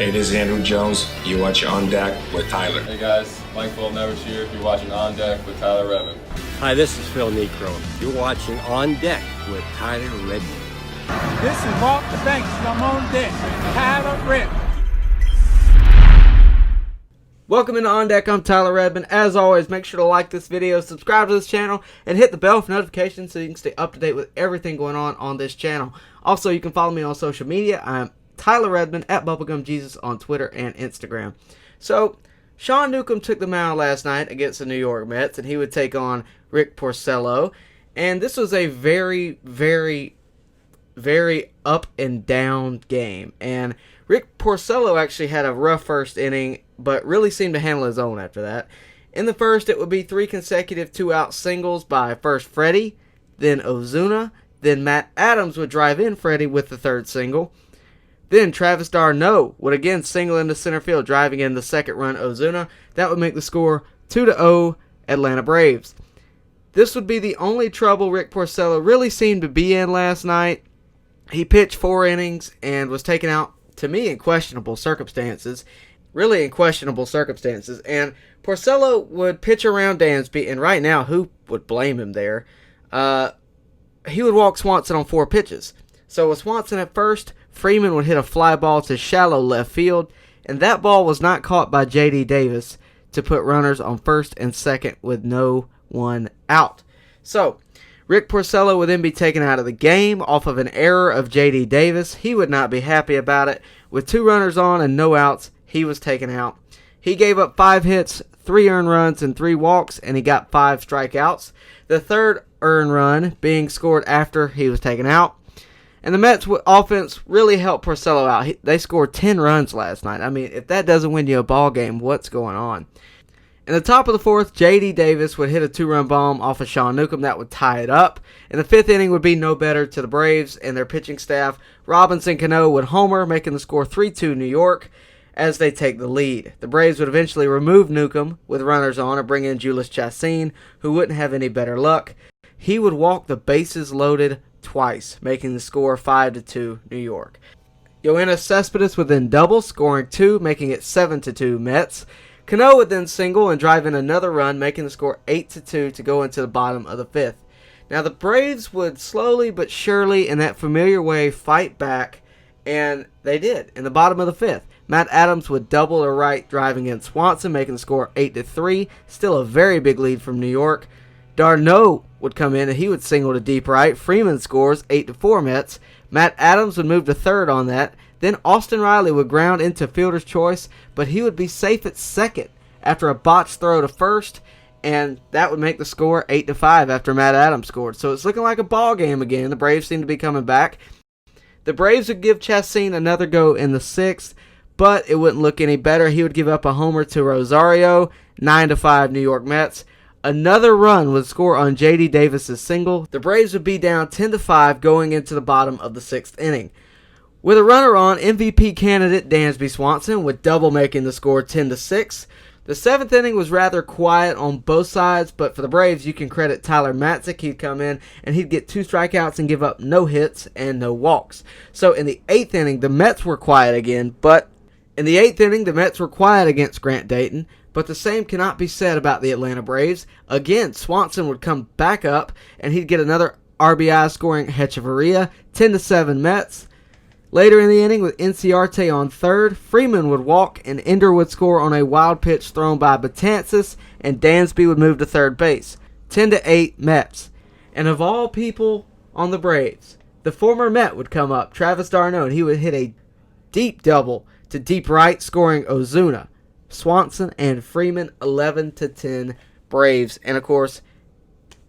Hey, this is Andrew Jones. You're watching On Deck with Tyler. Hey guys, Mike Fullnever's here. You're watching On Deck with Tyler Redmond. Hi, this is Phil Newcomb. You're watching On Deck with Tyler Redmond. This is Mark the Banks. I'm on deck. Tyler Redmond. Welcome into On Deck. I'm Tyler Redmond. As always, make sure to like this video, subscribe to this channel, and hit the bell for notifications so you can stay up to date with everything going on this channel. Also, you can follow me on social media. I'm Tyler Redmond at BubblegumJesus on Twitter and Instagram. So, Sean Newcomb took the mound last night against the New York Mets, and he would take on Rick Porcello. And this was a very, very, very up and down game. And Rick Porcello actually had a rough first inning, but really seemed to handle his own after that. In the first, it would be 3 consecutive 2-out singles by first Freddie, then Ozuna, then Matt Adams would drive in Freddie with the third single. Then Travis d'Arnaud would again single into center field, driving in the second run Ozuna. That would make the score 2-0 Atlanta Braves. This would be the only trouble Rick Porcello really seemed to be in last night. He pitched 4 innings and was taken out, to me, in questionable circumstances. Really in questionable circumstances. And Porcello would pitch around Dansby, and right now, who would blame him there? He would walk Swanson on 4 pitches. So with Swanson at first, Freeman would hit a fly ball to shallow left field, and that ball was not caught by J.D. Davis to put runners on first and second with no one out. So, Rick Porcello would then be taken out of the game off of an error of J.D. Davis. He would not be happy about it. With 2 runners on and no outs, he was taken out. He gave up 5 hits, 3 earned runs, and 3 walks, and he got 5 strikeouts. The third earned run being scored after he was taken out. And the Mets offense really helped Porcello out. They scored 10 runs last night. I mean, if that doesn't win you a ball game, what's going on? In the top of the 4th, J.D. Davis would hit a 2-run bomb off of Sean Newcomb. That would tie it up. And the 5th inning would be no better to the Braves and their pitching staff. Robinson Cano would homer, making the score 3-2 New York as they take the lead. The Braves would eventually remove Newcomb with runners on and bring in Jhoulys Chacín, who wouldn't have any better luck. He would walk the bases loaded twice, making the score 5-2 New York. Yoenis Cespedes would then double, scoring 2, making it 7-2 Mets. Cano would then single and drive in another run, making the score 8-2 to go into the bottom of the 5th. Now the Braves would slowly but surely, in that familiar way, fight back, and they did. In the bottom of the 5th, Matt Adams would double to right, driving in Swanson, making the score 8-3. Still a very big lead from New York. d'Arnaud would come in and he would single to deep right. Freeman scores 8-4 Mets. Matt Adams would move to third on that. Then Austin Riley would ground into fielder's choice, but he would be safe at second after a botched throw to first, and that would make the score 8-5 after Matt Adams scored. So it's looking like a ball game again. The Braves seem to be coming back. The Braves would give Chacín another go in the 6th, but it wouldn't look any better. He would give up a homer to Rosario, 9-5 New York Mets. Another run would score on J.D. Davis's single. The Braves would be down 10-5 going into the bottom of the 6th inning. With a runner on, MVP candidate Dansby Swanson would double, making the score 10-6. The 7th inning was rather quiet on both sides, but for the Braves, you can credit Tyler Matzik. He'd come in and he'd get 2 strikeouts and give up no hits and no walks. So in the 8th inning, the Mets were quiet again, against Grant Dayton. But the same cannot be said about the Atlanta Braves. Again, Swanson would come back up, and he'd get another RBI scoring Hechavarria, 10-7 Mets. Later in the inning, with Inciarte on third, Freeman would walk, and Ender would score on a wild pitch thrown by Betances, and Dansby would move to third base, 10-8 Mets. And of all people on the Braves, the former Met would come up, Travis d'Arnaud, and he would hit a deep double to deep right, scoring Ozuna. Swanson and Freeman, 11-10 Braves. And of course,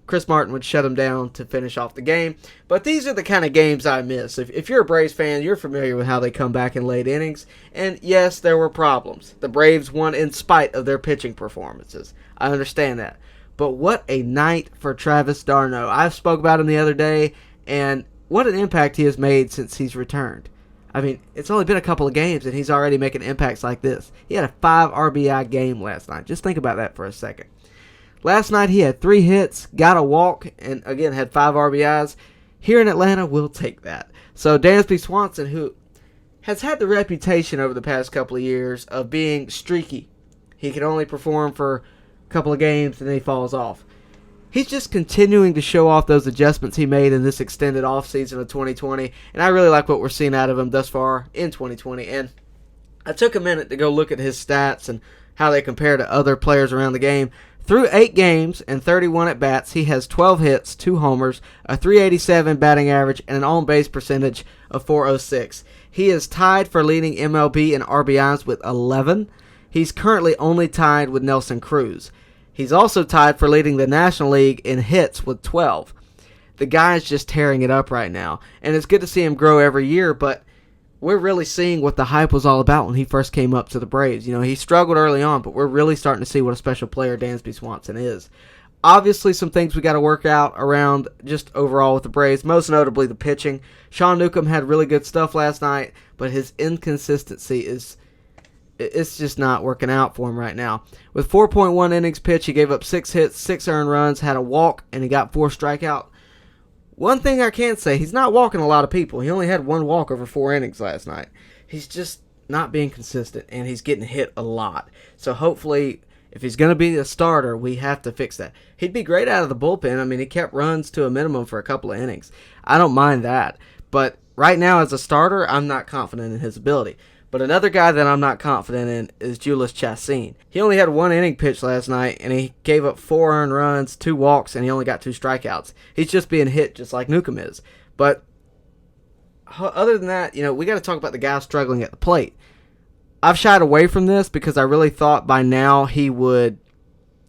Chris Martin would shut him down to finish off the game. But these are the kind of games I miss. If you're a Braves fan, you're familiar with how they come back in late innings. And yes, there were problems. The Braves won in spite of their pitching performances. I understand that. But what a night for Travis d'Arnaud. I spoke about him the other day, and what an impact he has made since he's returned. I mean, it's only been a couple of games, and he's already making impacts like this. He had a 5 RBI game last night. Just think about that for a second. Last night, he had 3 hits, got a walk, and again, had 5 RBIs. Here in Atlanta, we'll take that. So, Dansby Swanson, who has had the reputation over the past couple of years of being streaky. He can only perform for a couple of games and then he falls off. He's just continuing to show off those adjustments he made in this extended offseason of 2020, and I really like what we're seeing out of him thus far in 2020. And I took a minute to go look at his stats and how they compare to other players around the game. Through 8 games and 31 at-bats, he has 12 hits, 2 homers, a .387 batting average, and an on-base percentage of .406. He is tied for leading MLB in RBIs with 11. He's currently only tied with Nelson Cruz. He's also tied for leading the National League in hits with 12. The guy is just tearing it up right now, and it's good to see him grow every year, but we're really seeing what the hype was all about when he first came up to the Braves. You know, he struggled early on, but we're really starting to see what a special player Dansby Swanson is. Obviously, some things we got to work out around just overall with the Braves, most notably the pitching. Sean Newcomb had really good stuff last night, but his inconsistency it's just not working out for him right now. With 4.1 innings pitched, he gave up 6 hits, 6 earned runs, had a walk, and he got 4 strikeouts. One thing I can say, he's not walking a lot of people. He only had 1 walk over 4 innings last night. He's just not being consistent, and he's getting hit a lot. So hopefully, if he's going to be a starter, we have to fix that. He'd be great out of the bullpen. I mean, he kept runs to a minimum for a couple of innings. I don't mind that. But right now, as a starter, I'm not confident in his ability. But another guy that I'm not confident in is Jhoulys Chacín. He only had 1 inning pitched last night, and he gave up 4 earned runs, 2 walks, and he only got 2 strikeouts. He's just being hit just like Newcomb is. But other than that, you know, we got to talk about the guy struggling at the plate. I've shied away from this because I really thought by now he would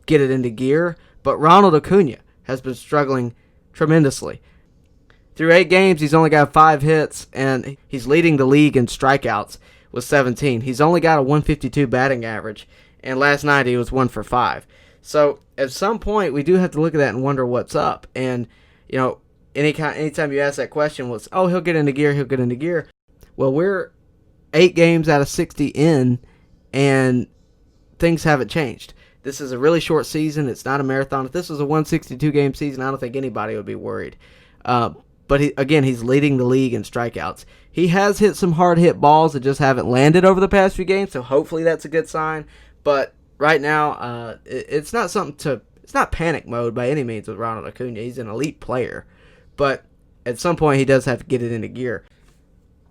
get it into gear, but Ronald Acuna has been struggling tremendously. Through 8 games, he's only got 5 hits, and he's leading the league in strikeouts with 17. He's only got a .152 batting average, and last night he was 1 for 5. So at some point, we do have to look at that and wonder what's up. And, you know, anytime you ask that question, was, oh, he'll get into gear, he'll get into gear. Well, we're 8 games out of 60 in, and things haven't changed. This is a really short season. It's not a marathon. If this was a 162-game season, I don't think anybody would be worried. But he's leading the league in strikeouts. He has hit some hard-hit balls that just haven't landed over the past few games, so hopefully that's a good sign. But right now, it's not panic mode by any means with Ronald Acuna. He's an elite player. But at some point, he does have to get it into gear.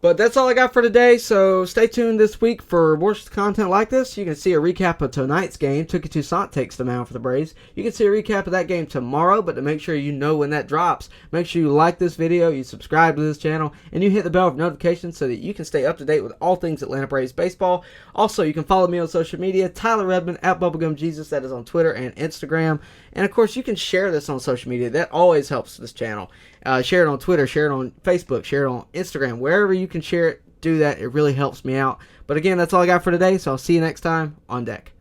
But that's all I got for today, so stay tuned this week for more content like this. You can see a recap of tonight's game. Tuki Toussaint takes the mound for the Braves. You can see a recap of that game tomorrow, but to make sure you know when that drops, make sure you like this video, you subscribe to this channel, and you hit the bell for notifications so that you can stay up to date with all things Atlanta Braves baseball. Also, you can follow me on social media, Tyler Redmond, at BubblegumJesus, that is on Twitter and Instagram. And, of course, you can share this on social media. That always helps this channel. Share it on Twitter, share it on Facebook, share it on Instagram. Wherever you can share it, do that. It really helps me out. But again, that's all I got for today, so I'll see you next time on deck.